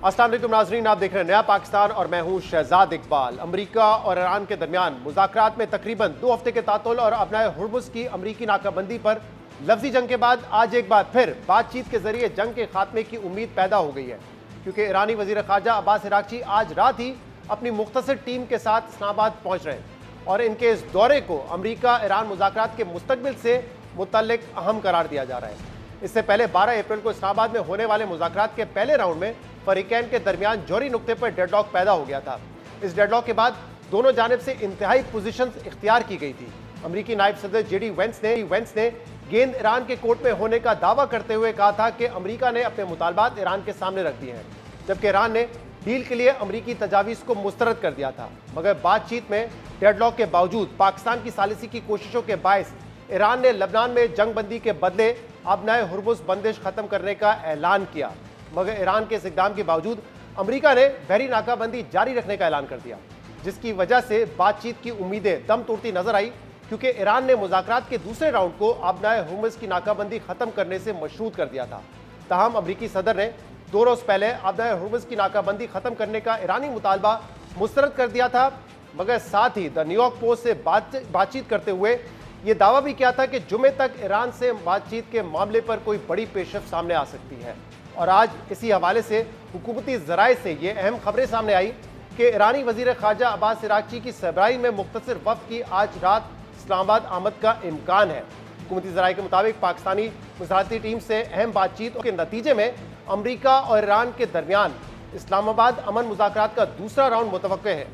अस्सलाम वालेकुम नाज़रीन, आप देख रहे हैं नया पाकिस्तान और मैं हूं शहजाद इकबाल। अमेरिका और ईरान के दरमियान मुज़ाकरात में तकरीबन 2 हफ्ते के तातुल और अपनाए हुर्मुज़ की अमरीकी नाकाबंदी पर लफ्जी जंग के बाद आज एक बार फिर बातचीत के जरिए जंग के खात्मे की उम्मीद पैदा हो गई है, क्योंकि ईरानी वज़ीर ख़ारजा अब्बास इराक़ची आज रात ही अपनी मुख्तसर टीम के साथ इस्लामाबाद पहुँच रहे हैं और इनके इस दौरे को अमरीका ईरान मुज़ाकरात के मुस्तक़बिल से मुतल्लिक अहम करार दिया जा रहा है। इससे पहले 12 अप्रैल को इस्लामाबाद में होने वाले मुज़ाकरात के पहले राउंड में फरीकैन के दरमियान जौहरी नुक्ते पर डेडलॉक पैदा हो गया था। इस डेडलॉक के बाद दोनों जानिब से इंतहाई पोजीशंस इख्तियार की गई थी। अमरीकी नायब सदर जेडी वेंस ने गेंद ईरान के कोर्ट में होने का दावा करते हुए कहा था कि अमरीका ने अपने मुतालबात ईरान के सामने रख दिए हैं, जबकि ईरान ने डील के लिए अमरीकी तजावीज़ को मुस्तरद कर दिया था। मगर बातचीत में डेडलॉक के बावजूद पाकिस्तान की सालिसी की कोशिशों के बायस ईरान ने लबनान में जंग बंदी के बदले अपनाए हुर्मुज़ बंदिश खत्म करने का ऐलान किया। मगर ईरान के इस इक़दाम के बावजूद अमरीका ने बहरी नाकाबंदी जारी रखने का ऐलान कर दिया, जिसकी वजह से बातचीत की उम्मीदें दम तोड़ती नजर आई, क्योंकि ईरान ने मुज़ाकरात के दूसरे राउंड को अपनाए हुर्मुज़ की नाकाबंदी खत्म करने से मशरूत कर दिया था। ताहम अमरीकी सदर ने 2 रोज़ पहले अपनाए हुर्मुज़ की नाकाबंदी खत्म करने का ईरानी मुतालबा मुस्तरद कर दिया था, मगर साथ ही द न्यूयॉर्क पोस्ट से बातचीत करते हुए यह दावा भी किया था कि जुमे तक ईरान से बातचीत के मामले पर कोई बड़ी पेशरफ सामने आ सकती है। और आज इसी हवाले से हुकूमती ज़राए से ये अहम खबरें सामने आई कि ईरानी वज़ीर ख़ारजा अब्बास इराक़ची की सरबराही में मुख्तसर वफ़द की आज रात इस्लामाबाद आमद का इम्कान है। हुकूमती ज़राए के मुताबिक पाकिस्तानी मुज़ाहरती टीम से अहम बातचीत के नतीजे में अमरीका और ईरान के दरमियान इस्लामाबाद अमन मुज़ाकरात का दूसरा राउंड मुतवक्के है।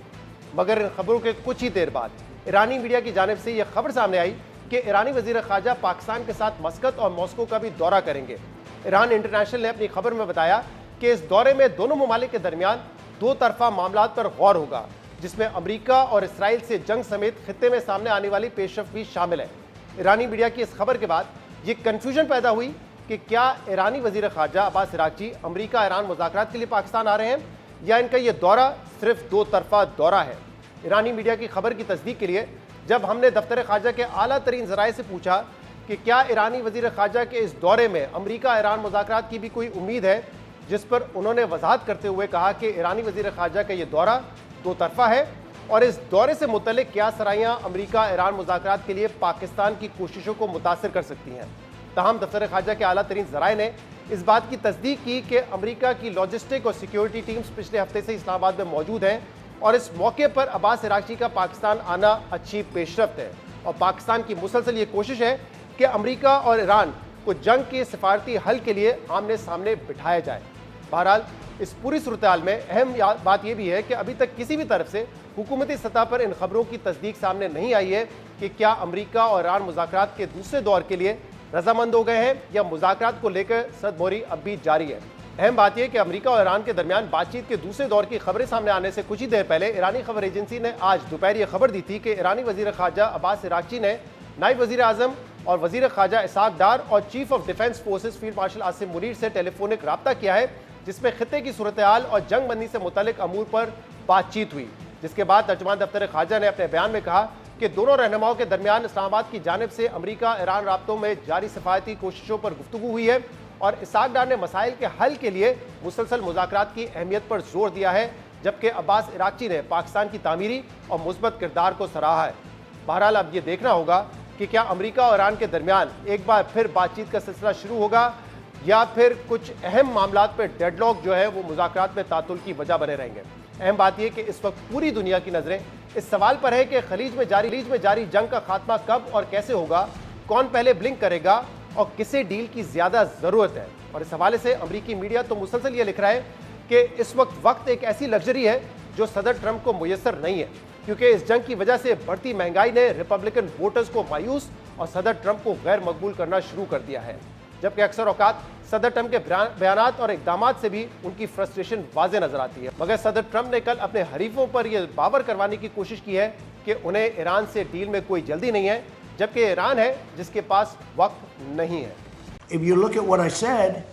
मगर इन खबरों के कुछ ही देर बाद ईरानी मीडिया की जानिब से यह खबर सामने आई कि ईरानी वज़ीर ख़ारजा पाकिस्तान के साथ मस्कत और मॉस्को का भी दौरा करेंगे। ईरान इंटरनेशनल ने अपनी खबर में बताया कि इस दौरे में दोनों ममालिक के दरमियान 2 तरफा मामलात पर गौर होगा, जिसमें अमरीका और इसराइल से जंग समेत खित्ते में सामने आने वाली पेशरफ भी शामिल है। ईरानी मीडिया की इस खबर के बाद ये कन्फ्यूजन पैदा हुई कि क्या ईरानी वज़ीर ख़ारजा अब्बास इराक़ची अमरीका ईरान मुज़ाकरात के लिए पाकिस्तान आ रहे हैं या इनका ये दौरा सिर्फ 2 तरफा दौरा है। ईरानी मीडिया की खबर की तस्दीक के लिए जब हमने दफ्तर ख़ारजा के आला तरीन ज़राए से पूछा कि क्या ईरानी वज़ीर ख़ारजा के इस दौरे में अमरीका ईरान मुज़ाकरात की भी कोई उम्मीद है, जिस पर उन्होंने वजाहत करते हुए कहा कि ईरानी वज़ीर ख़ारजा का ये दौरा 2 तरफा है और इस दौरे से मुतल्लिक क्या सराहियाँ अमरीका ईरान मुज़ाकरात के लिए पाकिस्तान की कोशिशों को मुतासर कर सकती हैं। ताहम दफ्तर ख़ारजा के आला तरीन ज़राए ने इस बात की तस्दीक की कि अमरीका की लॉजिस्टिक और सिक्योरिटी टीम्स पिछले हफ्ते से इस्लामाबाद में मौजूद हैं और इस मौके पर अब्बास इराक़ची का पाकिस्तान आना अच्छी पेशरफ्त है और पाकिस्तान की मुसलसल ये कोशिश है कि अमरीका और ईरान को जंग के सिफारती हल के लिए आमने सामने बिठाया जाए। बहरहाल इस पूरी सूरत-ए-हाल में अहम बात यह भी है कि अभी तक किसी भी तरफ से हुकूमती सतह पर इन खबरों की तस्दीक सामने नहीं आई है कि क्या अमरीका और ईरान मुज़ाकरात के दूसरे दौर के लिए रजामंद हो गए हैं या मुज़ाकरात को लेकर सदमोहरी अब भी जारी है। अहम बात यह कि अमरीका और ईरान के दरमियान बातचीत के दूसरे दौर की खबरें सामने आने से कुछ ही देर पहले ईरानी खबर एजेंसी ने आज दोपहर यह खबर दी थी कि ईरानी वज़ीर ख़ारजा अब्बास इराक़ची ने नायब वज़ीर आज़म और वज़ीर ख़ारजा इसाक डार और chief of defence forces field marshal Asim Munir से टेलीफोनिक रब्ता किया है, जिसमें खित्ते की सूरत-ए-हाल और जंग बंदी से मुतल्लिक अमूर पर बातचीत हुई। जिसके बाद तर्जुमान दफ्तर ख़ारजा ने अपने बयान में कहा कि दोनों रहनुमाओं के दरमियान इस्लामाबाद की जानिब से अमरीका ईरान राब्तों में जारी सफारती कोशिशों पर गुफ्तगू हुई है और इसाक डार ने मसाइल के हल के लिए मुसलसल मुज़ाकरात की अहमियत पर जोर दिया है, जबकि अब्बास इराक़ची ने पाकिस्तान की तामीरी और मुस्बत किरदार को सराहा है। बहरहाल अब ये देखना होगा कि क्या अमरीका और ईरान के दरमियान एक बार फिर बातचीत का सिलसिला शुरू होगा या फिर कुछ अहम मामलात पर डेडलॉक जो है वो मुज़ाकरात में तातुल की वजह बने रहेंगे। अहम बात यह कि इस वक्त पूरी दुनिया की नज़रें इस सवाल पर है कि खलीज में जारी जंग का खात्मा कब और कैसे होगा, कौन पहले ब्लिंक करेगा और किसे डील की ज़्यादा ज़रूरत है। और इस हवाले से अमरीकी मीडिया तो मुसलसल ये लिख रहा है कि इस वक्त एक ऐसी लग्जरी है जो सदर ट्रंप को मुयसर नहीं है, क्योंकि इस जंग की वजह से बढ़ती महंगाई ने रिपब्लिकन वोटर्स को मायूस और सदर ट्रंप को गैर मकबूल करना शुरू कर दिया है, जबकि अक्सर औकात सदर ट्रंप के बयानात और इक़दामात से भी उनकी फ्रस्ट्रेशन वाज़े नजर आती है। मगर सदर ट्रंप ने कल अपने हरीफों पर यह बावर करवाने की कोशिश की है कि उन्हें ईरान से डील में कोई जल्दी नहीं है, जबकि ईरान है जिसके पास वक्त नहीं है। If you look at what I said,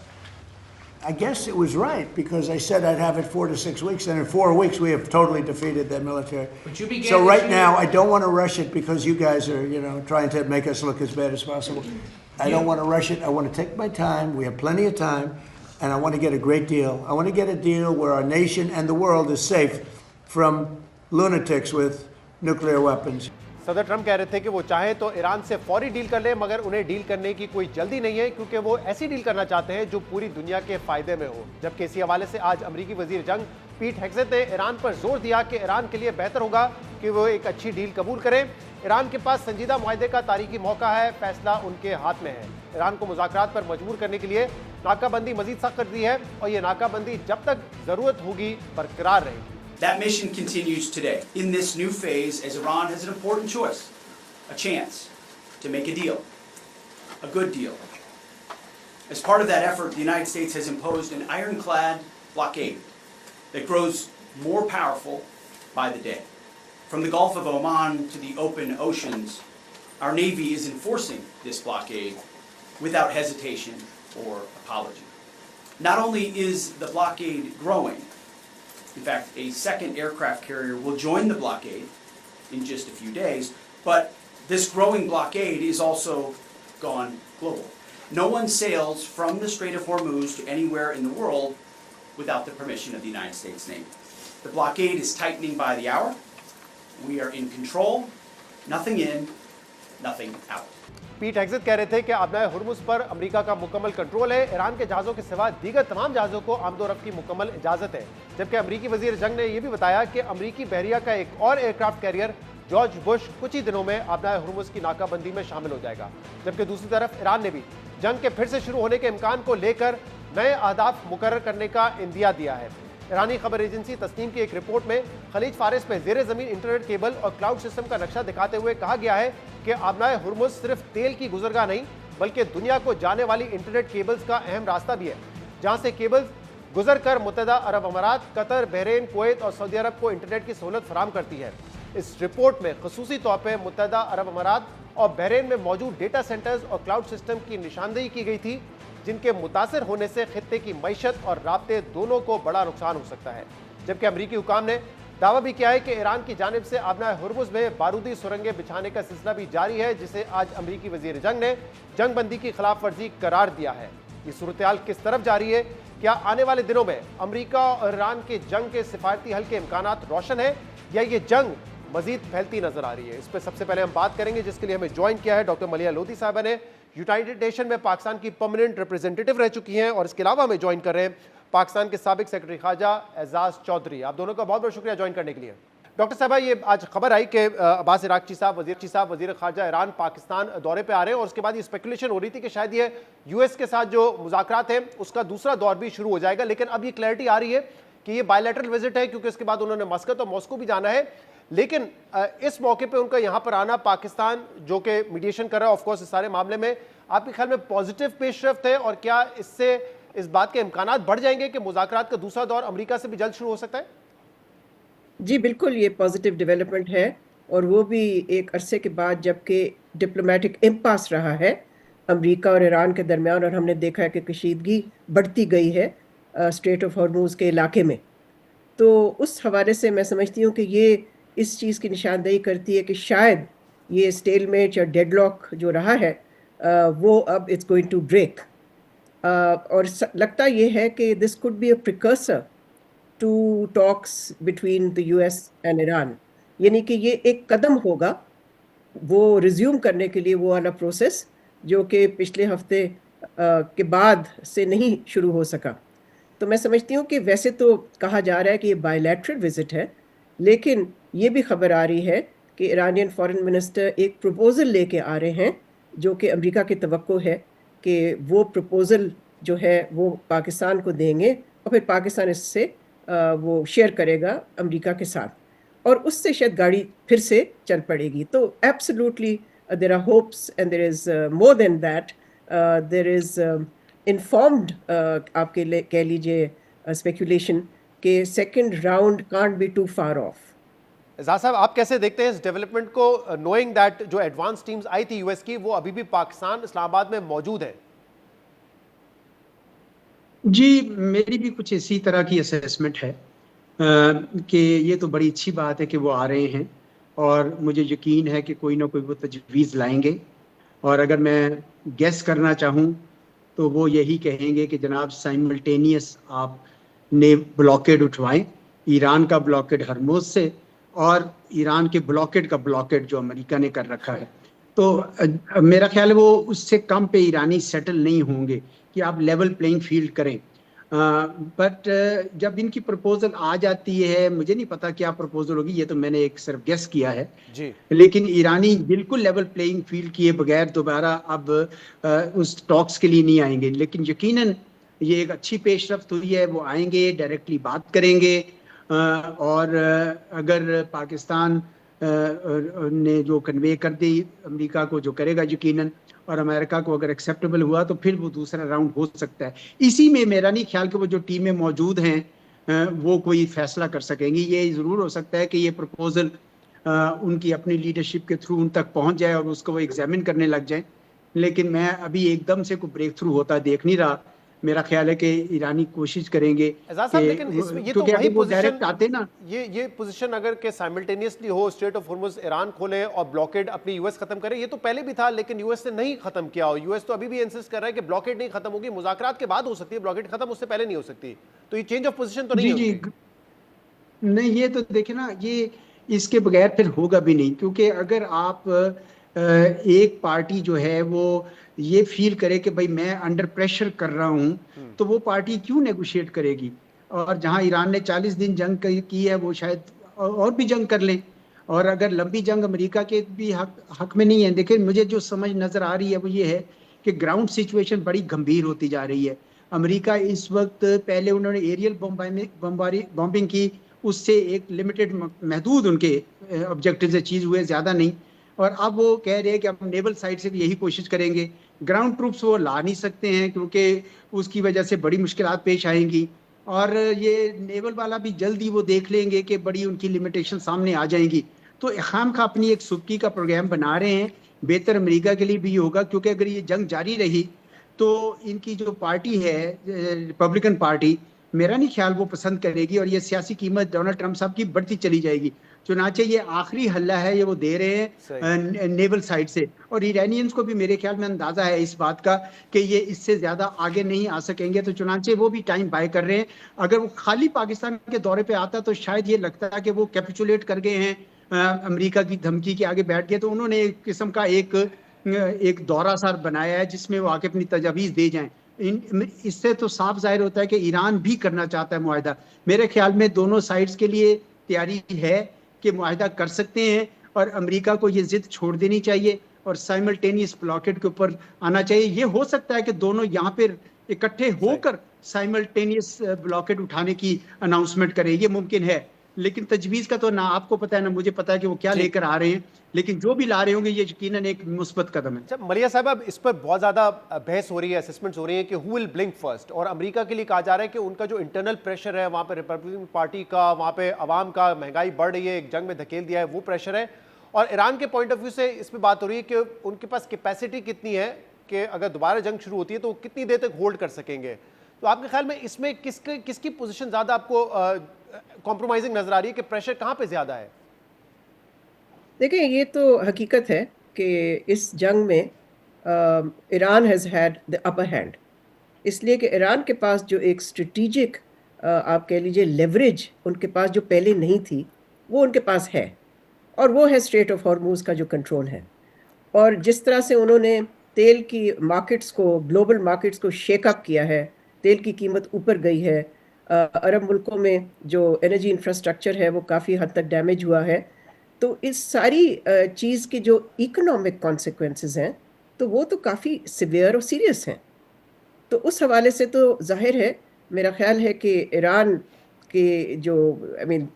I guess it was right, because I said I'd have it 4 to 6 weeks, and in 4 weeks we have totally defeated that military. So right now I don't want to rush it because you guys are, trying to make us look as bad as possible. I don't want to rush it. I want to take my time. We have plenty of time. and I want to get a great deal. I want to get a deal where our nation and the world is safe from lunatics with nuclear weapons. सदर Trump कह रहे थे कि वो चाहे तो Iran से फौरी डील कर ले, मगर उन्हें डील करने की कोई जल्दी नहीं है, क्योंकि वो ऐसी डील करना चाहते हैं जो पूरी दुनिया के फायदे में हो। जबकि इसी हवाले से आज अमेरिकी वजीर जंग पीट हेग्सेथ ने ईरान पर जोर दिया कि ईरान के लिए बेहतर होगा कि वो एक अच्छी डील कबूल करें। ईरान के पास संजीदा मुआहदे का तारीखी मौका है, फैसला उनके हाथ में है। ईरान को मुज़ाकरात पर मजबूर करने के लिए नाकाबंदी मजीद सख्त कर दी है और ये नाकाबंदी जब तक जरूरत होगी बरकरार रहेगी। That mission continues today in this new phase as Iran has an important choice, a chance to make a deal, a good deal. As part of that effort, the United States has imposed an ironclad blockade that grows more powerful by the day. From the Gulf of Oman to the open oceans, our Navy is enforcing this blockade without hesitation or apology. Not only is the blockade growing, in fact, a second aircraft carrier will join the blockade in just a few days, but this growing blockade is also gone global. No one sails from the Strait of Hormuz to anywhere in the world without the permission of the United States Navy. The blockade is tightening by the hour. We are in control. Nothing in, nothing out. पीट हेग्सेथ कह रहे थे कि आबनाए Hormuz पर America का मुकम्मल control है। Iran के जहाज़ों के सिवा दीगर तमाम जहाज़ों को आमदोरफ्त की मुकम्मल इजाज़त है। जबकि अमेरिकी वज़ीर जंग ने यह भी बताया कि अमेरिकी बहरिया का एक और एयरक्राफ्ट कैरियर जॉर्ज बुश कुछ ही दिनों में आबनाए हुर्मुज़ की नाकाबंदी में शामिल हो जाएगा। जबकि दूसरी तरफ ईरान ने भी जंग के फिर से शुरू होने के इम्कान को लेकर नए अहदाफ मुकर्रर करने का इंदिया दिया है। ईरानी खबर एजेंसी तस्नीम की एक रिपोर्ट में खलीज फारिस में ज़ेरे ज़मीन इंटरनेट केबल और क्लाउड सिस्टम का नक्शा दिखाते हुए कहा गया है कि आबनाए हुर्मुज़ सिर्फ तेल की गुजरगाह नहीं बल्कि दुनिया को जाने वाली इंटरनेट केबल्स का अहम रास्ता भी है, जहां से केबल्स गुजर कर मुत्तहदा अरब अमारात, कतर, बहरीन, कुवैत और सऊदी अरब को इंटरनेट की सहूलत फराहम करती है। इस रिपोर्ट में खसूसी तौर पर मुत्तहदा अरब अमारात और बहरीन में मौजूद डेटा सेंटर्स और क्लाउड सिस्टम की निशानदेही की गई थी, जिनके मुतासर होने से खित्ते की मईशत और राब्ते दोनों को बड़ा नुकसान हो सकता है। जबकि अमरीकी हुकाम ने दावा भी किया है कि ईरान की जानिब से आबनाए हुर्मुज़ में बारूदी सुरंगें बिछाने का सिलसिला भी जारी है, जिसे आज अमरीकी वज़ीर जंग ने जंगबंदी की खिलाफ वर्जी करार दिया है। ये सूरत-ए-हाल किस तरफ जारी है? क्या आने वाले दिनों में अमरीका और ईरान के जंग के सिफारती हल के इम्कानात रोशन है या ये जंग मजीद फैलती नजर आ रही है? इस पर सबसे पहले हम बात करेंगे, जिसके लिए हमें ज्वाइन किया है डॉक्टर मलिया लोधी साहबा ने, यूनाइटेड नेशन में पाकिस्तान की परमानेंट रिप्रेजेंटेटिव रह चुकी हैं, और इसके अलावा हमें ज्वाइन कर रहे हैं पाकिस्तान के साबिक सेक्रेटरी खारजा एजाज चौधरी। आप दोनों का बहुत बहुत शुक्रिया ज्वाइन करने के लिए। डॉक्टर साहबा, ये आज खबर आई कि अब्बास इराक़ची साहब वज़ीर खारजा ईरान पाकिस्तान दौरे पे आ रहे हैं, और उसके बाद ये स्पेकुलेशन हो रही थी कि शायद ये यूएस के साथ जो मुज़ाकरात हैं उसका दूसरा दौर भी शुरू हो जाएगा। लेकिन अब ये क्लैरिटी आ रही है कि ये बायलैटरल विजिट है, क्योंकि इसके बाद उन्होंने मस्कत और मॉस्को भी जाना है। लेकिन इस मौके पे उनका यहाँ पर आना, पाकिस्तान जो कि मीडिएशन कर रहा है ऑफ कोर्स इस सारे मामले में, आपके ख्याल में पॉजिटिव पेशरफ्त है, और क्या इससे इस बात के इम्कानात बढ़ जाएंगे कि मुज़ाकरात का दूसरा दौर अमेरिका से भी जल्द शुरू हो सकता है? जी बिल्कुल, ये पॉजिटिव डेवलपमेंट है, और वो भी एक अरसे के बाद जबकि डिप्लोमेटिक इम्पास रहा है अमेरिका और ईरान के दरमियान, और हमने देखा है कि कशीदगी बढ़ती गई है स्ट्रेट ऑफ हॉर्मुज़ के इलाके में। तो उस हवाले से मैं समझती हूँ कि ये इस चीज़ की निशानदेही करती है कि शायद ये स्टेलमेट या डेडलॉक जो रहा है वो अब इट्स गोइंग टू ब्रेक, और लगता ये है कि this could be a precursor to talks between the US and Iran, यानी कि ये एक कदम होगा वो रिज्यूम करने के लिए, वो वाला प्रोसेस जो कि पिछले हफ्ते के बाद से नहीं शुरू हो सका। तो मैं समझती हूँ कि वैसे तो कहा जा रहा है कि ये बायलैटरल विजिट है, लेकिन ये भी खबर आ रही है कि ईरानियन फॉरेन मिनिस्टर एक प्रपोज़ल लेके आ रहे हैं, जो कि अमेरिका की तवक्को है कि वो प्रपोज़ल जो है वो पाकिस्तान को देंगे, और फिर पाकिस्तान इससे वो शेयर करेगा अमेरिका के साथ, और उससे शायद गाड़ी फिर से चल पड़ेगी। तो absolutely there are hopes and there is more than that, there is informed आपके कह लीजिए स्पेकुलेशन कि second round can't be too far off. Aijaz साहब, आप कैसे देखते हैं इस डेवलपमेंट को, नोइंग दैट जो एडवांस टीम्स आई थी यूएस की वो अभी भी पाकिस्तान इस्लामाबाद में मौजूद है? जी, मेरी भी कुछ इसी तरह की असेसमेंट है कि ये तो बड़ी अच्छी बात है कि वो आ रहे हैं, और मुझे यकीन है कि कोई ना कोई वो तजवीज़ लाएंगे। और अगर मैं गेस करना चाहूँ तो वो यही कहेंगे कि जनाब साइमल्टेनियस आपने ब्लॉकेड उठवाएं, ईरान का ब्लॉकेड हरमुज से और ईरान के ब्लॉकेड का ब्लॉकेड जो अमेरिका ने कर रखा है। तो मेरा ख्याल है वो उससे कम पे ईरानी सेटल नहीं होंगे कि आप लेवल प्लेइंग फील्ड करें। बट जब इनकी प्रपोजल आ जाती है, मुझे नहीं पता क्या प्रपोजल होगी, ये तो मैंने एक सिर्फ गेस किया है जी। लेकिन ईरानी बिल्कुल लेवल प्लेइंग फील्ड किए बगैर दोबारा अब उस टॉक्स के लिए नहीं आएंगे। लेकिन यकीनन ये एक अच्छी पेशरफ्त हुई है, वो आएंगे, डायरेक्टली बात करेंगे और अगर पाकिस्तान ने जो कन्वे कर दी अमेरिका को, जो करेगा यकीनन, और अमेरिका को अगर एक्सेप्टेबल हुआ तो फिर वो दूसरा राउंड हो सकता है। इसी में मेरा नहीं ख्याल कि वो जो टीमें मौजूद हैं वो कोई फैसला कर सकेंगी। ये ज़रूर हो सकता है कि ये प्रपोजल उनकी अपनी लीडरशिप के थ्रू उन तक पहुंच जाए और उसको वो एग्जामिन करने लग जाए, लेकिन मैं अभी एकदम से कोई ब्रेक थ्रू होता देख नहीं रहा। मेरा ख्याल है कि ईरानी कोशिश करेंगे एजाज साहब, लेकिन इसमें ये तो क्योंकि वही अगर वो पोजीशन डायरेक्ट आते ना, ये पोजीशन अगर के साइमल्टेनियसली हो, स्ट्रेट ऑफ हॉर्मुज ईरान खोले और ब्लॉकेड अपनी यूएस खत्म करे, ये तो पहले भी था लेकिन यूएस ने नहीं खत्म किया। और यूएस तो अभी भी इंसिस्ट कर रहा है कि ब्लॉकेड नहीं खत्म होगी, मुज़ाकरात के बाद हो सकती है, ब्लॉकेड खत्म उससे पहले नहीं हो सकती। तो ये चेंज ऑफ पोजीशन तो नहीं जी होगी। नहीं, ये तो देखे ना, ये इसके बगैर फिर होगा भी नहीं, क्योंकि अगर आप एक पार्टी जो है वो ये फील करे कि भाई मैं अंडर प्रेशर कर रहा हूं, तो वो पार्टी क्यों नेगोशिएट करेगी। और जहां ईरान ने 40 दिन जंग की है, वो शायद और भी जंग कर लें। और अगर लंबी जंग अमेरिका के भी हक में नहीं है। देखिए, मुझे जो समझ नजर आ रही है वो ये है कि ग्राउंड सिचुएशन बड़ी गंभीर होती जा रही है। अमेरिका इस वक्त, पहले उन्होंने एरियल बॉम्बिंग की, उससे एक लिमिटेड महदूद उनके ऑब्जेक्टिव अचीव हुए, ज़्यादा नहीं। और अब वो कह रहे हैं कि हम नेवल साइड से भी यही कोशिश करेंगे। ग्राउंड ट्रूप्स वो ला नहीं सकते हैं क्योंकि उसकी वजह से बड़ी मुश्किलात पेश आएंगी। और ये नेवल वाला भी जल्दी वो देख लेंगे कि बड़ी उनकी लिमिटेशन सामने आ जाएंगी। तो खाम खा अपनी एक सुक्की का प्रोग्राम बना रहे हैं। बेहतर अमेरिका के लिए भी होगा, क्योंकि अगर ये जंग जारी रही तो इनकी जो पार्टी है रिपब्लिकन पार्टी, मेरा नहीं ख्याल वो पसंद करेगी और ये सियासी कीमत डोनाल्ड ट्रंप साहब की बढ़ती चली जाएगी। चुनाचे ये आखिरी हल्ला है, ये वो दे रहे हैं नेवल साइड से। और ईरानियंस को भी मेरे ख्याल में अंदाजा है इस बात का कि ये इससे ज्यादा आगे नहीं आ सकेंगे, तो चुनाचे वो भी टाइम बाय कर रहे हैं। अगर वो खाली पाकिस्तान के दौरे पे आता तो शायद ये लगता है कि वो कैपिचुलेट कर गए हैं, अमेरिका की धमकी के आगे बैठ गए। तो उन्होंने एक किस्म का एक दौरा सार बनाया है जिसमें वो आके अपनी तजावीज़ दे जाएं। इससे तो साफ जाहिर होता है कि ईरान भी करना चाहता है मुआहदा। मेरे ख्याल में दोनों साइड्स के लिए तैयारी है कि मुआहदा कर सकते हैं, और अमेरिका को ये जिद छोड़ देनी चाहिए और साइमल्टेनियस ब्लॉकेड के ऊपर आना चाहिए। ये हो सकता है कि दोनों यहाँ पर इकट्ठे होकर साइमल्टेनियस ब्लॉकेड उठाने की अनाउंसमेंट करें, ये मुमकिन है। लेकिन तजवीज़ का तो ना आपको पता है ना मुझे पता है कि वो क्या लेकर आ रहे हैं, लेकिन जो भी ला रहे होंगे ये यकीनन एक मुस्बत कदम है। अच्छा मलिया साहब, अब इस पर बहुत ज़्यादा बहस हो रही है, असेसमेंट्स हो रही है कि हु विल ब्लिंक फर्स्ट। और अमेरिका के लिए कहा जा रहा है कि उनका जो इंटरनल प्रेशर है वहाँ पे रिपब्लिकन पार्टी का, वहाँ पे अवाम का, महंगाई बढ़ रही है, एक जंग में धकेल दिया है, वो प्रेशर है। और ईरान के पॉइंट ऑफ व्यू से इस पर बात हो रही है कि उनके पास कैपेसिटी कितनी है कि अगर दोबारा जंग शुरू होती है तो वो कितनी देर तक होल्ड कर सकेंगे। तो आपके ख्याल में इसमें किसकी पोजीशन ज़्यादा आपको कॉम्प्रोमाइजिंग नजर आ रही है, कि प्रेशर कहाँ पे ज़्यादा है? देखिए, ये तो हकीकत है कि इस जंग में Iran has had the upper hand, इसलिए कि ईरान के पास जो एक स्ट्रेटिजिक आप कह लीजिए लेवरेज उनके पास जो पहले नहीं थी, वो उनके पास है। और वो है स्ट्रेट ऑफ हॉर्मुज का जो कंट्रोल है। और जिस तरह से उन्होंने तेल की मार्केट्स को, ग्लोबल मार्केट्स को शेक अप किया है, तेल की कीमत ऊपर गई है, अरब मुल्कों में जो एनर्जी इंफ्रास्ट्रक्चर है वो काफ़ी हद तक डैमेज हुआ है। तो इस सारी चीज़ की जो इकोनॉमिक कॉन्सिक्वेंसेस हैं तो वो तो काफ़ी सिवियर और सीरियस हैं। तो उस हवाले से तो जाहिर है, मेरा ख्याल है कि ईरान के जो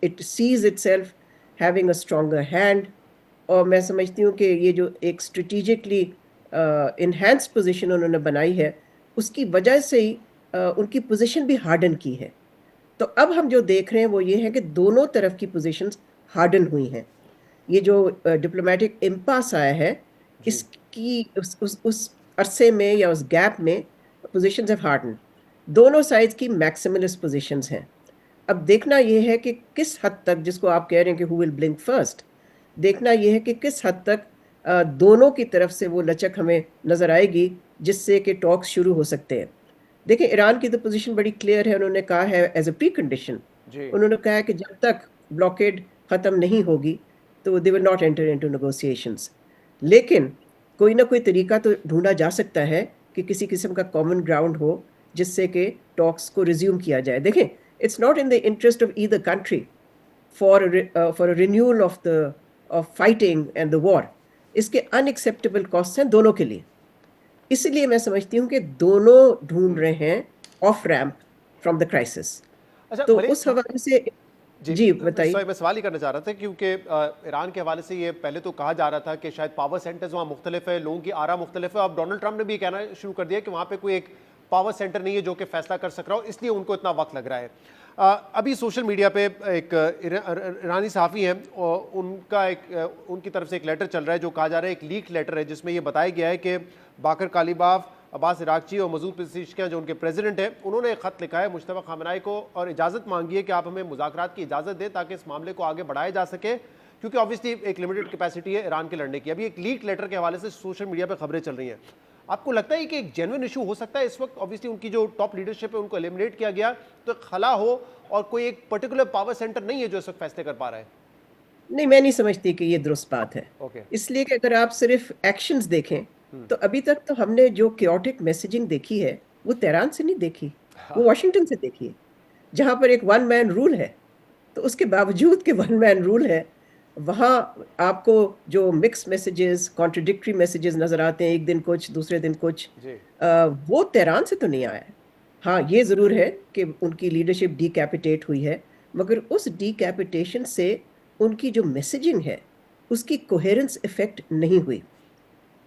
it sees itself having a stronger hand. और मैं समझती हूँ कि ये जो एक स्ट्रेटिजिकली इन्हेंस पोजीशन उन्होंने बनाई है, उसकी वजह से ही उनकी पोजीशन भी हार्डन की है। तो अब हम जो देख रहे हैं वो ये है कि दोनों तरफ की पोजीशंस हार्डन हुई हैं। ये जो डिप्लोमेटिक इम्पास आया है, इसकी उस अरसे में या उस गैप में पोजीशंस हैव हार्डन। दोनों साइड्स की मैक्सिमलिस्ट पोजीशंस हैं। अब देखना ये है कि किस हद तक, जिसको आप कह रहे हैं कि हु विल ब्लिंक फर्स्ट, देखना ये है कि किस हद तक दोनों की तरफ से वो लचक हमें नजर आएगी जिससे कि टॉक्स शुरू हो सकते हैं। देखिए, ईरान की तो पोजीशन बड़ी क्लियर है, उन्होंने कहा है एज अ प्री कंडीशन, जी उन्होंने कहा है कि जब तक ब्लॉकेड खत्म नहीं होगी तो they will not enter into negotiations. लेकिन कोई ना कोई तरीका तो ढूंढा जा सकता है कि किसी किस्म का कॉमन ग्राउंड हो जिससे कि टॉक्स को रिज्यूम किया जाए। देखें, it's not in the interest of either country for renewal of fighting and the war. इसके अनएक्सेप्टेबल कॉस्ट हैं दोनों के लिए। इसलिए मैं समझती हूँ कि दोनों ढूंढ रहे हैं of ramp from the crisis. अच्छा तो मलिक, उस हवाले से जी बताइए। सॉरी, मैं सवाल ही करना चाह रहा था क्योंकि ईरान के हवाले से ये पहले तो कहा जा रहा था कि शायद पावर सेंटर्स वहाँ मुख्तलिफ है, लोगों की आरा मुख्तलिफ है। अब डोनाल्ड ट्रंप ने भी कहना शुरू कर दिया कि वहाँ पे कोई एक पावर सेंटर नहीं है जो कि फैसला कर सक रहा हो, इसलिए उनको इतना वक्त लग रहा है। अभी सोशल मीडिया पे एक ईरानी सहाफ़ी हैं और उनकी तरफ से एक लेटर चल रहा है जो कहा जा रहा है एक लीक लेटर है जिसमें यह बताया गया है कि बाकर कालीबाफ, अब्बास इराक़ची और मसूद पेज़ेश्कियान जो उनके प्रेसिडेंट हैं, उन्होंने एक ख़त लिखा है मुश्तबा खामनाई को और इजाज़त मांगी है कि आप हमें मुज़ाकरात की इजाज़त दें ताकि इस मामले को आगे बढ़ाया जा सके, क्योंकि ऑब्वियसली एक लिमिटेड कैपेसिटी है ईरान के लड़ने की। अभी एक लीक लेटर के हवाले से सोशल मीडिया पर खबरें चल रही हैं। आपको लगता है कि एक जेन्युइन इशू हो सकता है इस वक्त? ऑब्वियसली उनकी जो टॉप लीडरशिप है उनको एलिमिनेट किया गया, तो खला हो और कोई एक पर्टिकुलर पावर सेंटर नहीं है जो इस वक्त फैसले कर पा रहा है। नहीं, मैं नहीं समझती कि ये दुरुस्त बात है। ओके। इसलिए कि अगर आप सिर्फ एक्शंस देखें तो अभी तक तो हमने जो क्योटिक मैसेजिंग देखी है वो तेहरान से नहीं देखी, वो वॉशिंगटन से देखी है, जहां पर एक वन मैन रूल है। तो उसके बावजूद कि वन मैन रूल है, वहाँ आपको जो मिक्स मैसेजेस, कॉन्ट्रडिक्टरी मैसेजेस नजर आते हैं, एक दिन कुछ दूसरे दिन कुछ, वो तेहरान से तो नहीं आया है। हाँ, ये ज़रूर है कि उनकी लीडरशिप डीकैपिटेट हुई है, मगर उस डीकैपिटेशन से उनकी जो मैसेजिंग है उसकी कोहेरेंस इफेक्ट नहीं हुई।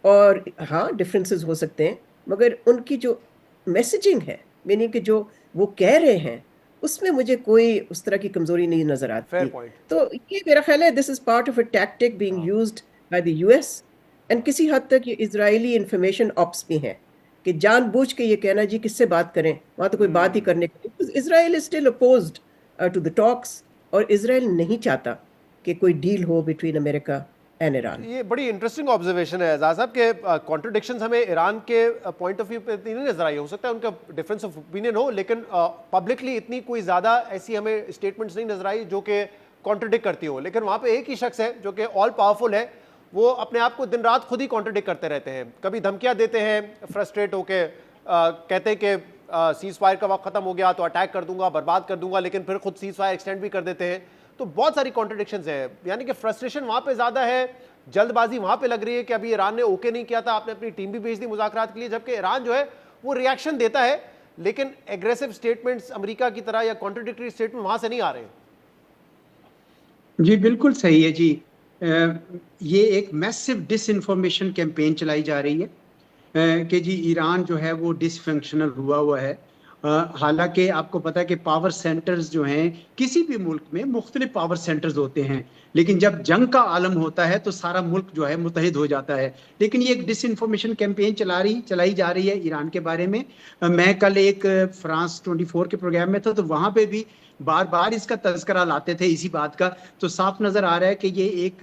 और हाँ, डिफरेंसेस हो सकते हैं, मगर उनकी जो मैसेजिंग है, मीनिंग कि जो वो कह रहे हैं, उसमें मुझे कोई उस तरह की कमजोरी नहीं नजर आती। तो ये मेरा ख्याल है this is part of a tactic being used by the US, and किसी हद तक ये इजरायली इंफॉर्मेशन ऑप्स भी हैं कि जानबूझ के ये कहना जी किससे बात करें, वहाँ तो कोई बात ही करने की। Israel is still opposed to the talks, और इजराइल नहीं चाहता कि कोई डील हो बिटवीन अमेरिका एंड ईरान। ये बड़ी इंटरेस्टिंग ऑब्जर्वेशन है एजाज साहब के कॉन्ट्रडिक्शंस हमें ईरान के पॉइंट ऑफ व्यू पे नहीं नजर आई। हो सकता है उनका डिफरेंस ऑफ ओपिनियन हो, लेकिन पब्लिकली इतनी कोई ज़्यादा ऐसी हमें स्टेटमेंट्स नहीं नजर आई जो कि कॉन्ट्रडिक्ट करती हो। लेकिन वहाँ पे एक ही शख्स है जो कि ऑल पावरफुल है, वो अपने आप को दिन रात खुद ही कॉन्ट्रडिक्ट करते रहते हैं। कभी धमकियाँ देते हैं फ्रस्ट्रेट होके, कहते हैं कि सीज फायर का वक्त खत्म हो गया तो अटैक कर दूंगा, बर्बाद कर दूंगा, लेकिन फिर खुद सीज फायर एक्सटेंड भी कर देते हैं। तो बहुत सारी कॉन्ट्रडिक्शंस हैं, यानी कि फ्रस्ट्रेशन वहाँ पे ज़्यादा है, जल्दबाजी वहाँ पे लग रही है कि अभी ईरान ने ओके नहीं किया था, आपने अपनी टीम भी भेज दी मुज़ाकरात के लिए, जबकि ईरान जो है वो रिएक्शन देता है, लेकिन एग्रेसिव स्टेटमेंट्स अमेरिका की तरह या कॉन्ट्रडिक्टरी स्टेटमेंट वहाँ से नहीं आ रहे हैं। जी बिल्कुल सही है जी। ये एक मैसिव डिसइंफॉर्मेशन कैंपेन चलाई जा रही है कि जी ईरान जो है वो डिसफंक्शनल हुआ है। हालांकि आपको पता है कि पावर सेंटर्स जो हैं किसी भी मुल्क में मुख्तलिफ पावर सेंटर्स होते हैं, लेकिन जब जंग का आलम होता है तो सारा मुल्क जो है मुत्तहिद हो जाता है। लेकिन ये एक डिसइंफॉर्मेशन कैंपेन चलाई जा रही है ईरान के बारे में। मैं कल एक फ्रांस 24 के प्रोग्राम में था, तो वहाँ पे भी बार बार इसका तज़किरा लाते थे इसी बात का। तो साफ नजर आ रहा है कि ये एक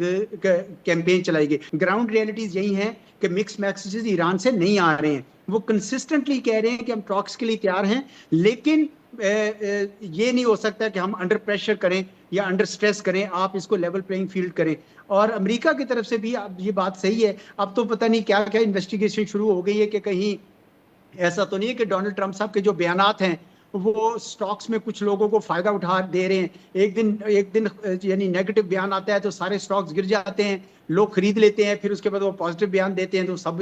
कैंपेन चलाई गई। ग्राउंड रियलिटीज यही है कि मिक्स मैसेजेस ईरान से नहीं आ रहे हैं। वो कंसिस्टेंटली कह रहे हैं कि हम टॉक्स के लिए तैयार हैं, लेकिन ये नहीं हो सकता कि हम अंडर प्रेशर करें या अंडर स्ट्रेस करें। आप इसको लेवल प्लेइंग फील्ड करें। और अमेरिका की तरफ से भी अब ये बात सही है। अब तो पता नहीं क्या क्या इन्वेस्टिगेशन शुरू हो गई है कि कहीं ऐसा तो नहीं है कि डोनाल्ड ट्रंप साहब के जो बयानात हैं वो स्टॉक्स में कुछ लोगों को फायदा उठा दे रहे हैं। एक दिन यानी नेगेटिव बयान आता है तो सारे स्टॉक्स गिर जाते हैं, लोग खरीद लेते हैं, फिर उसके बाद वो पॉजिटिव बयान देते हैं तो सब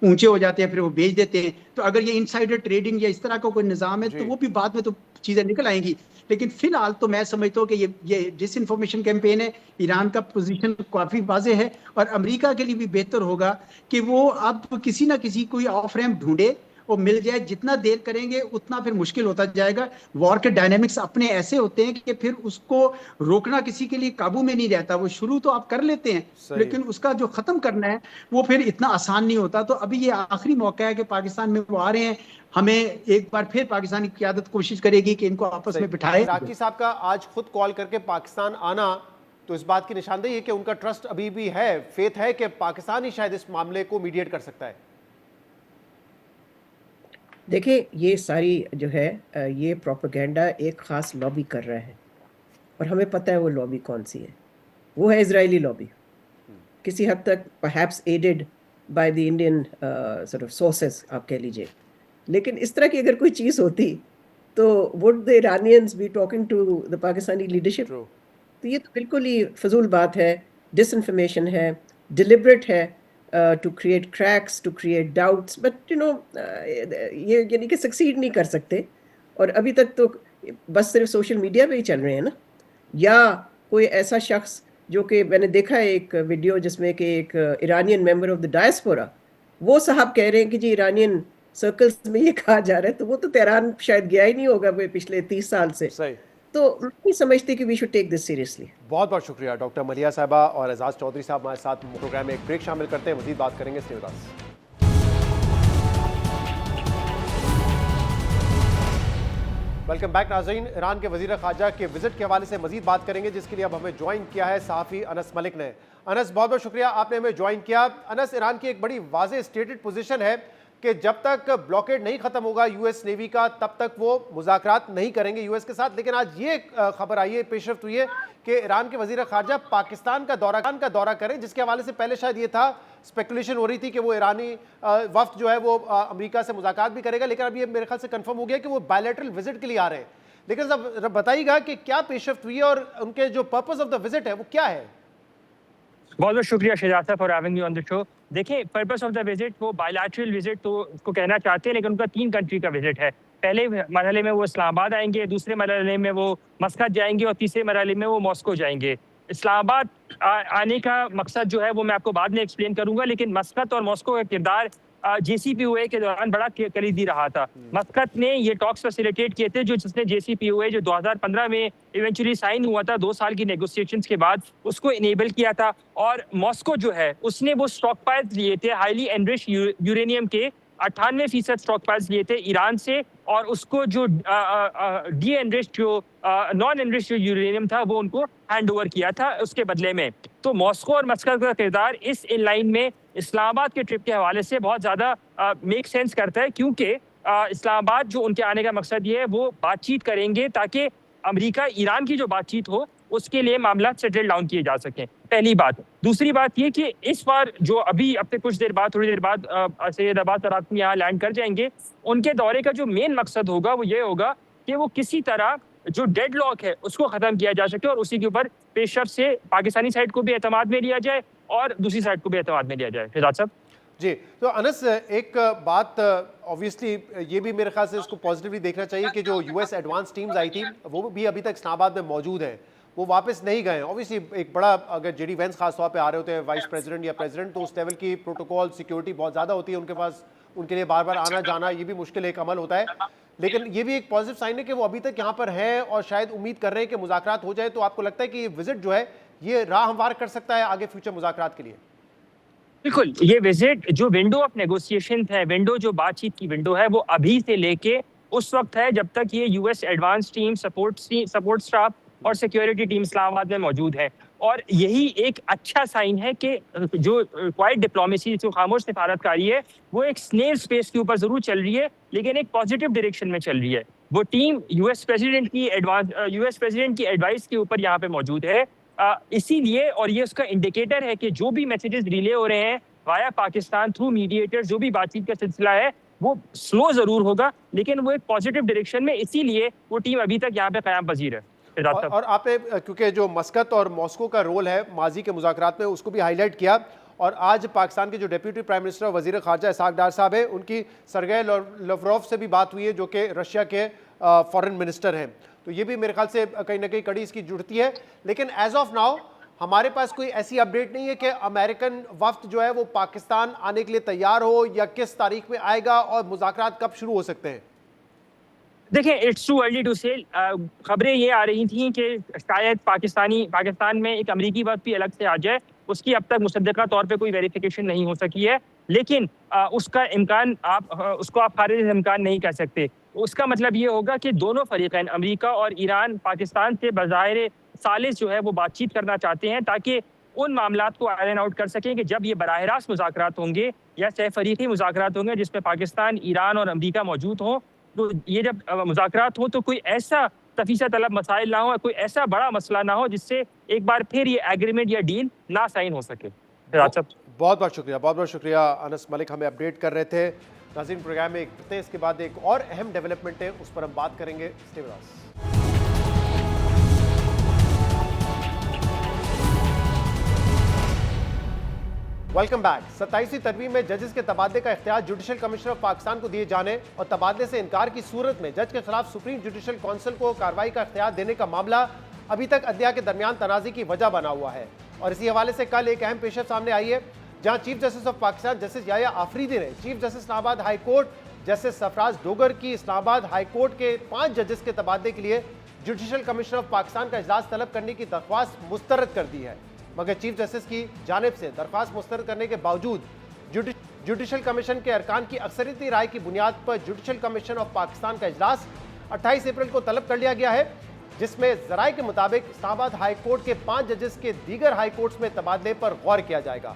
ऊंचे हो जाते हैं, फिर वो बेच देते हैं। तो अगर ये इनसाइडर ट्रेडिंग या इस तरह का कोई निज़ाम है तो वो भी बाद में तो चीज़ें निकल आएंगी। लेकिन फिलहाल तो मैं समझता हूँ कि ये डिसइंफॉर्मेशन कैंपेन है। ईरान का पोजीशन काफ़ी वाज़ेह है और अमेरिका के लिए भी बेहतर होगा कि वो अब किसी ना किसी कोई ऑफ रैम्प ढूंढे, वो मिल जाए। जितना देर करेंगे उतना फिर मुश्किल होता जाएगा। वॉर के डायनामिक्स अपने ऐसे होते हैं कि फिर उसको रोकना किसी के लिए काबू में नहीं रहता। वो शुरू तो आप कर लेते हैं, लेकिन उसका जो खत्म करना है वो फिर इतना आसान नहीं होता। तो अभी ये आखिरी मौका है कि पाकिस्तान में वो आ रहे हैं। हमें एक बार फिर पाकिस्तानी क़यादत कोशिश करेगी कि इनको आपस में बिठाए। इराकी साहब का आज खुद कॉल करके पाकिस्तान आना तो इस बात की निशानदेही है कि उनका ट्रस्ट अभी भी है, फेथ है कि पाकिस्तान ही शायद इस मामले को मीडिएट कर सकता है। देखिए, ये सारी जो है ये प्रोपेगेंडा एक खास लॉबी कर रहा है, और हमें पता है वो लॉबी कौन सी है। वो है इजरायली लॉबी, किसी हद तक perhaps aided by the Indian sort of sources आप कह लीजिए। लेकिन इस तरह की अगर कोई चीज़ होती तो would the Iranians be talking to the Pakistani leadership? तो ये तो बिल्कुल ही फजूल बात है, डिसइंफॉर्मेशन है, डिलिबरेट है, to create cracks, to create doubts, but you know ये यानी कि सक्सीड नहीं कर सकते। और अभी तक तो बस सिर्फ सोशल मीडिया पे ही चल रहे हैं ना, या कोई ऐसा शख्स जो कि मैंने देखा है एक वीडियो जिसमें कि एक Iranian member of the diaspora, वो साहब कह रहे हैं कि जी ईरानियन सर्कल्स में ये कहा जा रहा है, तो वो तो तेहरान शायद गया ही नहीं होगा वो पिछले 30 साल से। सही। तो नहीं समझते कि we should take this seriously. बहुत बहुत शुक्रिया डॉक्टर मलिहा साहबा और एजाज चौधरी साहब हमारे साथ प्रोग्राम में। एक ब्रेक शामिल करते हैं, मजीद बात करेंगे। Stay with us. Welcome back नाज़रीन। ईरान के वज़ीर ख़ारजा के विजिट के हवाले से मजीद बात करेंगे, जिसके लिए अब हमें ज्वाइन किया है सहाफ़ी अनस मलिक ने। अनस, बहुत बहुत शुक्रिया आपने हमें ज्वाइन किया। अनस, ईरान की एक बड़ी वाज़ेह स्टेटेड पोजीशन है कि जब तक ब्लॉकेड नहीं खत्म होगा यूएस नेवी का, तब तक वो मुज़ाकरात नहीं करेंगे यूएस के साथ। लेकिन आज ये खबर आई है, पेशरफ्त हुई है कि ईरान के वज़ीर ख़ारजा पाकिस्तान का दौरा करें, जिसके हवाले से पहले शायद ये था, स्पेकुलेशन हो रही थी कि वो ईरानी वफ्द जो है वो अमेरिका से मुज़ाकरात भी करेगा। लेकिन अब ये मेरे ख्याल से कंफर्म हो गया कि वो बायलैटरल विजिट के लिए आ रहे हैं। लेकिन सब बताइएगा कि क्या पेशरफ्त हुई है और उनके जो पर्पस ऑफ द विजिट है वो क्या है? बहुत बहुत शुक्रिया शहजाद साहब for having me on the show. देखिए, पर्पस ऑफ द विजिट वो बायलैटरल विजिट तो उसको कहना चाहते हैं, लेकिन उनका 3 कंट्री का विजिट है। पहले मरहले में वो इस्लामाबाद आएंगे, दूसरे मरहले में वो मस्कत जाएंगे और तीसरे मरहले में वो मॉस्को जाएंगे। इस्लामाबाद आने का मकसद जो है वो मैं आपको बाद में एक्सप्लेन करूंगा, लेकिन मस्कत और मॉस्को का किरदार JCPOA के दौरान बड़ा कलीदी रहा था। मस्कत ने ये टॉक्स फैसिलिटेट किए थे, जिसने JCPOA जो 2015 में इवेंचुअली साइन हुआ था 2 साल की नेगोशिएशंस के बाद, उसको इनेबल किया था। और मॉस्को जो है उसने वो स्टॉक पाइल्स लिए थे हाईली एनरिच्ड यूरेनियम के, 98% स्टॉक पाइल्स लिए थे ईरान से, और उसको जो डी एनरिच्ड जो नॉन एनरिच्ड जो यूरेनियम था वो उनको हैंड ओवर किया था उसके बदले में। तो मॉस्को और मस्कत का किरदार इस इन लाइन में इस्लामाबाद के ट्रिप के हवाले से बहुत ज़्यादा मेक सेंस करता है, क्योंकि इस्लामाबाद जो उनके आने का मकसद ये है वो बातचीत करेंगे ताकि अमेरिका ईरान की जो बातचीत हो उसके लिए मामला सेटल डाउन किए जा सकें। पहली बात। दूसरी बात ये कि इस बार जो अभी अब से कुछ देर बाद, थोड़ी देर बाद सैयद अब्बास अराक़ची यहाँ लैंड कर जाएंगे, उनके दौरे का जो मेन मकसद होगा वो ये होगा कि वो किसी तरह जो डेडलॉक है उसको ख़त्म किया जा सके और उसी के ऊपर पेशरफ्त से पाकिस्तानी साइड को भी एतमाद में लिया जाए और दूसरी साइड को भी एतमाद में लिया जाए। शहजाद साहब जी, तो अनस एक बात ऑब्वियसली ये भी मेरे ख्याल से इसको पॉजिटिवली देखना चाहिए कि जो यूएस एडवांस टीम्स आई थी वो भी अभी तक इस्लामाबाद में मौजूद हैं, वो वापस नहीं गए। ऑब्वियसली एक बड़ा, अगर जेडी वेंस खास तौर पे आ रहे होते हैं वाइस प्रेसिडेंट या प्रेसिडेंट, तो उस लेवल की प्रोटोकॉल सिक्योरिटी बहुत ज़्यादा होती है उनके पास, उनके लिए बार बार आना जाना ये भी मुश्किल एक अमल होता है। लेकिन ये भी एक पॉजिटिव साइन है कि वो अभी तक यहाँ पर हैं और शायद उम्मीद कर रहे हैं कि मुज़ाकरात हो जाए। तो आपको लगता है कि ये विजिट जो है ये राह हमवार कर सकता है आगे फ्यूचर मुज़ाकरात के लिए? बिल्कुल, ये विजिट जो विंडो ऑफ नेगोशिएशन है, विंडो जो बातचीत की विंडो है, वो अभी से लेके उस वक्त है जब तक ये US advance team, support staff और सिक्योरिटी टीम इस्लामाबाद में मौजूद है। और यही एक अच्छा साइन है कि जो क्वाइट डिप्लोमेसी, जो खामोश सिफारतकारी है, वो एक स्नेल स्पेस के ऊपर जरूर चल रही है, लेकिन एक पॉजिटिव डायरेक्शन में चल रही है। वो टीम यूएस प्रेसिडेंट की एडवाइस के ऊपर यहाँ पे मौजूद है। इसीलिए, और ये उसका इंडिकेटर है कि जो भी मैसेजेस रिले हो रहे हैं वाया पाकिस्तान थ्रू मीडिएटर्स, जो भी बातचीत का सिलसिला है वो स्लो जरूर होगा, लेकिन वो एक पॉजिटिव डायरेक्शन में, इसीलिए वो टीम अभी तक यहाँ पे क़याम पज़ीर है। और आपने क्योंकि जो मस्कत और मॉस्को का रोल है माजी के मुज़ाकरात में उसको भी हाईलाइट किया, और आज पाकिस्तान के जो डिप्टी प्राइम मिनिस्टर वज़ीर ख़ारजा इसहाक डार साहब है, उनकी सरगेई लवरोव से भी बात हुई है जो कि रशिया के फॉरेन मिनिस्टर हैं। तो ये भी मेरे ख्याल से कहीं ना कहीं कड़ी इसकी जुड़ती है। लेकिन एज ऑफ नाउ हमारे पास कोई ऐसी अपडेट नहीं है कि अमेरिकन वफ्द जो है वो पाकिस्तान आने के लिए तैयार हो, या किस तारीख में आएगा और मुज़ाकरात कब शुरू हो सकते हैं? देखिए, इट्स टू अर्ली टू से। खबरें ये आ रही थी कि शायद पाकिस्तान में एक अमेरिकी वफ्द भी अलग से आ जाए, उसकी अब तक मुसद्दका तौर पे कोई वेरिफिकेशन नहीं हो सकी है, लेकिन उसका इम्कान उसको आप खारिज इम्कान नहीं कर सकते। उसका मतलब ये होगा कि दोनों फरीकैन, अमेरिका और ईरान, पाकिस्तान से बज़ाहिर सालिस जो है वो बातचीत करना चाहते हैं ताकि उन मामलात को आयरन आउट कर सकें कि जब ये बराह रास्त मुज़ाकरात होंगे या सहफ़रीक़ी मुज़ाकरात होंगे जिसमें पाकिस्तान, ईरान और अमरीका मौजूद हों, तो ये जब मुज़ाकरात हों तो कोई ऐसा तफीसा तलब मसाइल ना हो, कोई ऐसा बड़ा मसला ना हो जिससे एक बार फिर ये एग्रीमेंट या डील ना साइन हो सके। बहुत बहुत शुक्रिया अनस मलिक, हमें अपडेट कर रहे थे। नाज़रीन, प्रोग्राम में इसके बाद एक और अहम डेवलपमेंट है, उस पर हम बात करेंगे। Stay with us. Welcome back. 27वीं तरमीम में जजेस के तबादले का इख्तियार जुडिशल कमिश्नर ऑफ पाकिस्तान को दिए जाने और तबादले से इनकार की सूरत में जज के खिलाफ सुप्रीम जुडिशल काउंसिल को कार्रवाई का इख्तियार देने का मामला अभी तक अदलिया के दरमियान तनाज़ी की वजह बना हुआ है। और इसी हवाले से कल एक अहम पेशरफ सामने आई है, जहां chief justice of Pakistan justice Yahya Afridi ने chief justice Islamabad high court justice Sarfaraz Dogar की इस्लामाबाद हाई कोर्ट के 5 जजेस के तबादले के लिए जुडिशल कमिश्नर ऑफ पाकिस्तान का इजलास तलब करने की दरख्वास्त मुस्तरद कर दी है। मगर चीफ जस्टिस की जानिब से दरख्वास्त मुस्तरद करने के बावजूद जुडिशल कमीशन के अरकान की अक्सरियती राय की बुनियाद पर जुडिशल कमीशन ऑफ पाकिस्तान का इजलास 28 अप्रैल को तलब कर लिया गया है, जिसमें जराये के मुताबिक इस्लामाबाद हाई कोर्ट के 5 जजेस के दीगर हाई कोर्ट्स में तबादले पर गौर किया जाएगा।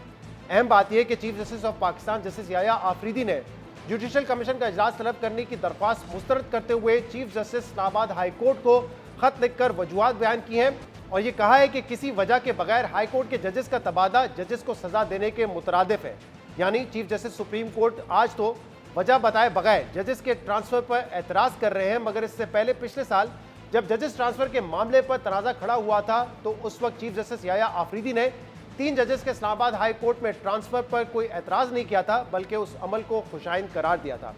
अहम बात यह कि chief justice of Pakistan justice Yahya Afridi ने जुडिशल कमीशन का इजलास तलब करने की दरख्वास्त मुस्तरद करते हुए chief justice Islamabad high court को खत लिखकर वजूहात बयान की हैं और ये कहा है कि किसी वजह के बगैर हाई कोर्ट के जजेस का तबादला जजेस को सजा देने के मुतरादिफ है। यानी चीफ जस्टिस सुप्रीम कोर्ट आज तो वजह बताए बगैर जजेस के ट्रांसफर पर एतराज कर रहे हैं, मगर इससे पहले पिछले साल जब जजेस ट्रांसफर के मामले पर तनाजा खड़ा हुआ था तो उस वक्त चीफ जस्टिस याया आफरीदी ने 3 जजेस के इस्लामाबाद हाई कोर्ट में ट्रांसफर पर कोई एतराज नहीं किया था, बल्कि उस अमल को खुशाइन करार दिया था।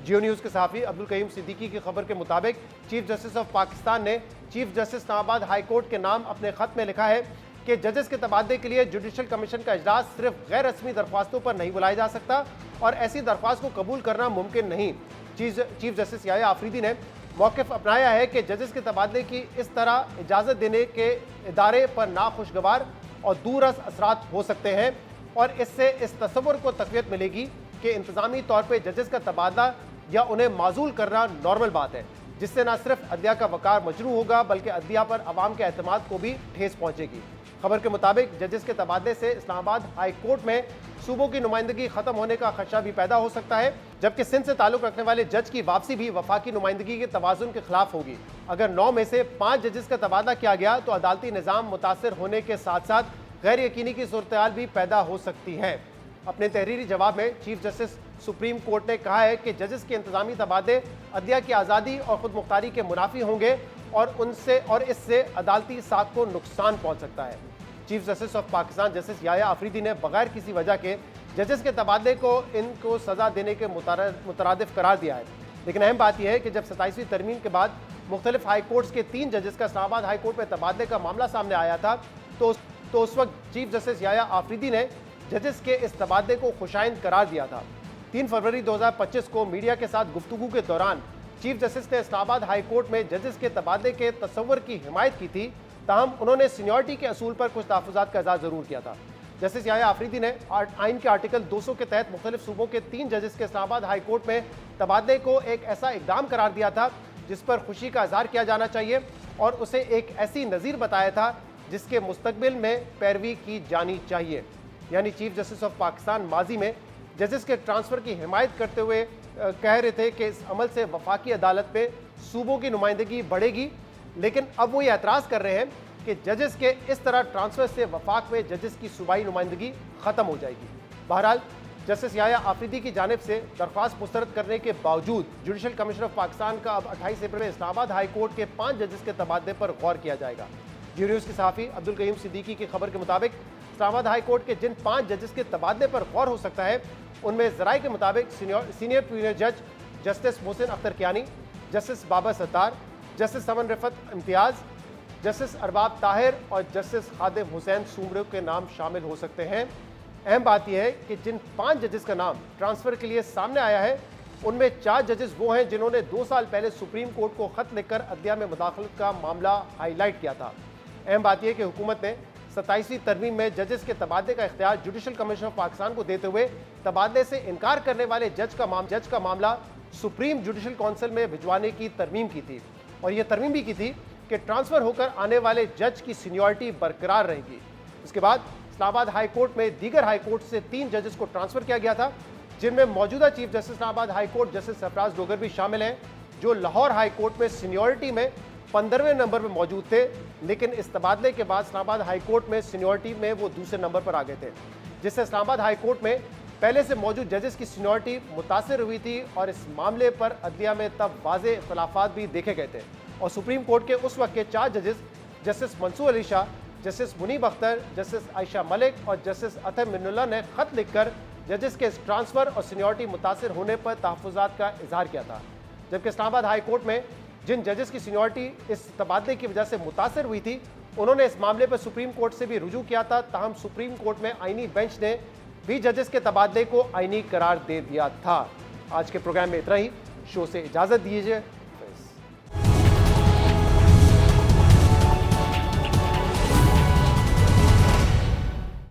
जियो न्यूज़ के सहाफ़ी अब्दुल करीम सिद्दीकी की खबर के मुताबिक चीफ जस्टिस ऑफ पाकिस्तान ने chief justice Islamabad high court के नाम अपने खत में लिखा है कि जजेस के तबादले के लिए जुडिशल कमीशन का इजलास सिर्फ गैर रस्मी दरख्वास्तों पर नहीं बुलाया जा सकता और ऐसी दरख्वास्त को कबूल करना मुमकिन नहीं। चीफ जस्टिस याया आफरीदी ने मौक़िफ़ अपनाया है कि जजेस के तबादले की इस तरह इजाज़त देने के इदारे पर नाखुशगवार और दूरअस असरात हो सकते हैं और इससे इस तस्वुर को तक़वियत मिलेगी कि इंतज़ामी तौर पर जजेस का तबादला या उन्हें माजूल करना नॉर्मल बात है, जिससे न सिर्फ अदलिया का वकार मजरू होगा बल्कि अदलिया पर अवाम के एतमाद को भी ठेस पहुंचेगी। खबर के मुताबिक जजेस के तबादले से इस्लामाबाद हाई कोर्ट में सूबों की नुमाइंदगी खत्म होने का खदशा भी पैदा हो सकता है, जबकि सिंध से ताल्लुक रखने वाले जज की वापसी भी वफाकी नुमाइंदगी के तवाजुन के खिलाफ होगी। अगर 9 में से 5 जजेस का तबादला किया गया तो अदालती निज़ाम मुतासर होने के साथ साथ गैर यकीनी की सूरत भी पैदा हो सकती है। अपने तहरीरी जवाब में चीफ जस्टिस सुप्रीम कोर्ट ने कहा है कि जजेस के इंतजामी तबादले अदलिया की आज़ादी और खुद मुख्तारी के मुनाफी होंगे और इससे अदालती साख को नुकसान पहुंच सकता है। Chief justice of Pakistan justice Yahya Afridi ने बगैर किसी वजह के जजेस के तबादले को इनको सजा देने के मुतरादिफ करार दिया है। लेकिन अहम बात यह है कि जब 27वीं तरमीम के बाद मुख्तलिफ हाई कोर्ट्स के 3 जजेस का इस्लामाबाद हाई कोर्ट में तबादले का मामला सामने आया था तो उस वक्त चीफ जस्टिस याया आफरीदी ने जजेस के इस तबादले को खुशाइन करार दिया था। 3 फरवरी 2025 को मीडिया के साथ गुफ्तगू के दौरान चीफ जस्टिस ने इस्लामाबाद हाई कोर्ट में जजेस के तबादले के तस्वर की हिमायत की थी, ताहम उन्होंने सीनियरिटी के असूल पर कुछ तहफ़्फ़ुज़ात का इज़हार ज़रूर किया था। जस्टिस याया आफरीदी ने आइन के आर्टिकल 200 के तहत मुख्तलिफ सूबों के 3 जजेस के इस्लामाबाद हाई कोर्ट में तबादले को एक ऐसा इक़दाम करार दिया था जिस पर खुशी का इज़हार किया जाना चाहिए और उसे एक ऐसी नज़ीर बताया था जिसके मुस्तकबिल में पैरवी की जानी चाहिए। यानी चीफ जस्टिस ऑफ पाकिस्तान माजी में जजेस के ट्रांसफ़र की हिमायत करते हुए कह रहे थे कि इस अमल से वफाकी अदालत में सूबों की नुमाइंदगी बढ़ेगी, लेकिन अब वो ये एतराज़ कर रहे हैं कि जजेस के इस तरह ट्रांसफ़र से वफाक में जजेस की सूबाई नुमाइंदगी ख़त्म हो जाएगी। बहरहाल जस्टिस याया आफरीदी की जानिब से दरख्वास्त मुस्तरद करने के बावजूद जुडिशल कमीशन ऑफ पाकिस्तान का अब 28 अप्रैल में इस्लामाबाद हाई कोर्ट के 5 जजेस के तबादले पर गौर किया जाएगा। जियो न्यूज़ के सहाफ़ी अब्दुल करीम सिद्दीकी की खबर के मुताबिक इस्लामाबाद हाई कोर्ट के जिन 5 जजेस के तबादले पर गौर हो सकता है उनमें ज़राए के मुताबिक सीनियर प्रीमियर जज justice Mohsin Akhtar Kayani, justice Babar Sattar, justice Saman Rifat Imtiaz, justice Arbab Tahir और जस्टिस खादिम हुसैन सूमरे के नाम शामिल हो सकते हैं। अहम बात यह है कि जिन 5 जजेस का नाम ट्रांसफ़र के लिए सामने आया है उनमें 4 जजेस वो हैं जिन्होंने 2 साल पहले सुप्रीम कोर्ट को ख़त लिखकर अदलिया में मुदाखलत का मामला हाईलाइट किया था। अहम बात यह कि हुकूमत ने 27वीं तरमीम में जजेस के तबादले का इख्तियार जुडिशल कमीशन ऑफ पाकिस्तान को देते हुए तबादले से इनकार करने वाले जज का मामला सुप्रीम जुडिशल काउंसिल में भिजवाने की तरमीम की थी और यह तरमीम भी की थी कि ट्रांसफर होकर आने वाले जज की सीनियरिटी बरकरार रहेगी। इसके बाद इस्लामाबाद हाई कोर्ट में दीगर हाई कोर्ट से 3 जजेस को ट्रांसफर किया गया था, जिनमें मौजूदा chief justice Islamabad high court justice Sarfaraz Dogar भी शामिल हैं, जो लाहौर हाई कोर्ट में सीनियरिटी में 15वें नंबर पर मौजूद थे, लेकिन इस तबादले के बाद इस्लामाबाद हाई कोर्ट में सीनियरिटी में वो दूसरे नंबर पर आ गए थे, जिससे इस्लामाबाद हाई कोर्ट में पहले से मौजूद जजेस की सीनियरिटी मुतासिर हुई थी और इस मामले पर अदलिया में तब वाज़े इख्तलाफात भी देखे गए थे। और सुप्रीम कोर्ट के उस वक्त के 4 जजेस justice Mansoor Ali Shah, justice Munib Akhtar, justice Ayesha Malik और जस्टिस अतहर मिनुल्लाह ने खत लिखकर जजेस के इस ट्रांसफ़र और सीनियरिटी मुतासिर होने पर तहफ़्फ़ुज़ात का इजहार किया था। जबकि इस्लामाबाद हाई कोर्ट में जिन जजेस की सीनियरिटी इस तबादले की वजह से मुतासिर हुई थी, उन्होंने इस मामले पर सुप्रीम कोर्ट से भी रुजू किया था। ताहम सुप्रीम कोर्ट में आईनी बेंच ने भी जजेस के तबादले को आईनी करार दे दिया था। आज के प्रोग्राम में इतना ही। शो से इजाज़त दीजिए।